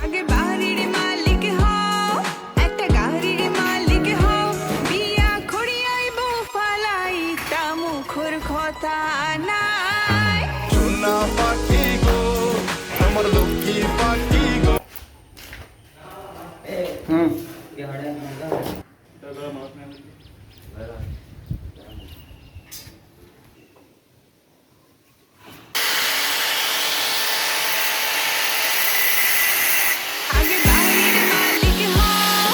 আগে বাড়ির মালিক হও, একটা গাড়ির মালিক হও, বিয়া খড়িয়াইব ফালাইতা মুখর কথা নাই। সোনা পাখি গো আমার লক্ষ্মী পাখি গো। আগে বাড়ির মালিক হও,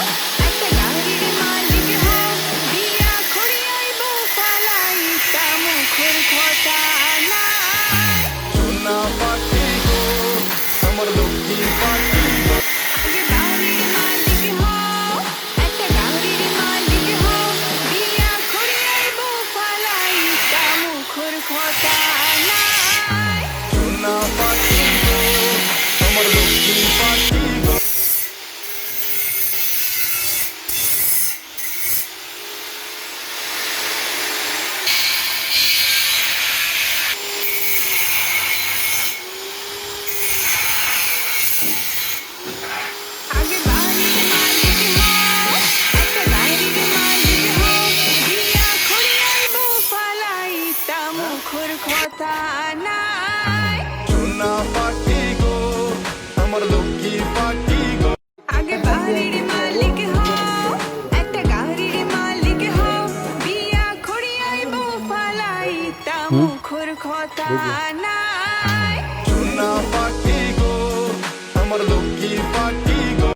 একটা গাড়ির মালিক হও, বিয়া খড়িয়াইব ফালাইতা মুখর কথা নাই। সোনা পাখি গো আমার লক্ষ্মী পাখি গো। আগে বাড়ির মালিক হও, একটা গাড়ির মালিক হও, বিয়া খড়িয়াইব ফালাইতা মুখর কথা নাই। সোনা পাখি গো আমার লক্ষ্মী পাখি গো। আগে বাড়ির মালিক হও, একটা গাড়ির মালিক হও, বিয়া খড়িয়াইব ফালাইতা মুখর কথা নাই। সোনা পাখি গো আমার লক্ষ্মী পাখি গো। আগে বাড়ির মালিক হও, একটা গাড়ির মালিক হও, বিয়া খড়িয়াইব ফালাইতা মুখর কথা নাই। সোনা পাখি গো আমার লক্ষ্মী পাখি গো।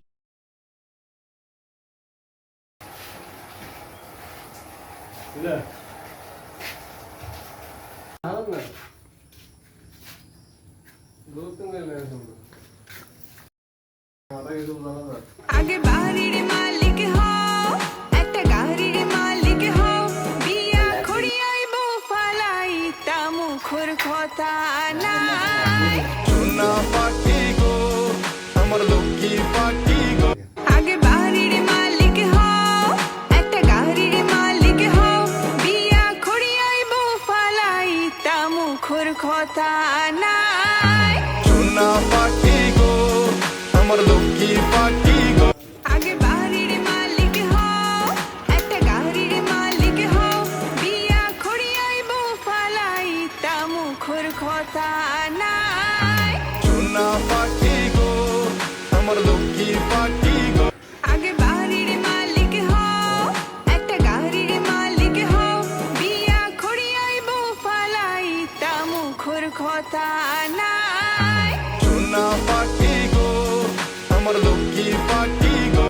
আগে বাড়ির মালিক হও, একটা গাড়ির মালিক হও, বিয়া খড়িয়াইব ফালাইতা মুখর কথা নাই। সোনা পাখি গো আমার লক্ষ্মী পাখি গো। আগে বাড়ির মালিক হও, একটা গাড়ির মালিক হও, বিয়া খড়িয়াইব ফালাইতা মুখর কথা নাই। সোনা পাখি গো আমার লক্ষ্মী পাখি গো। আগে বাড়ির মালিক হও, একটা গাড়ির মালিক হও, বিয়া খড়িয়াইব ফালাইতা মুখর কথা নাই। সোনা পাখি গো আমার লক্ষ্মী পাখি গো। আগে বাড়ির মালিক হও, একটা গাড়ির মালিক হও, বিয়া খড়িয়াইব ফালাইতা মুখর কথা নাই। সোনা পাখি গো আমার লক্ষ্মী পাখি গো।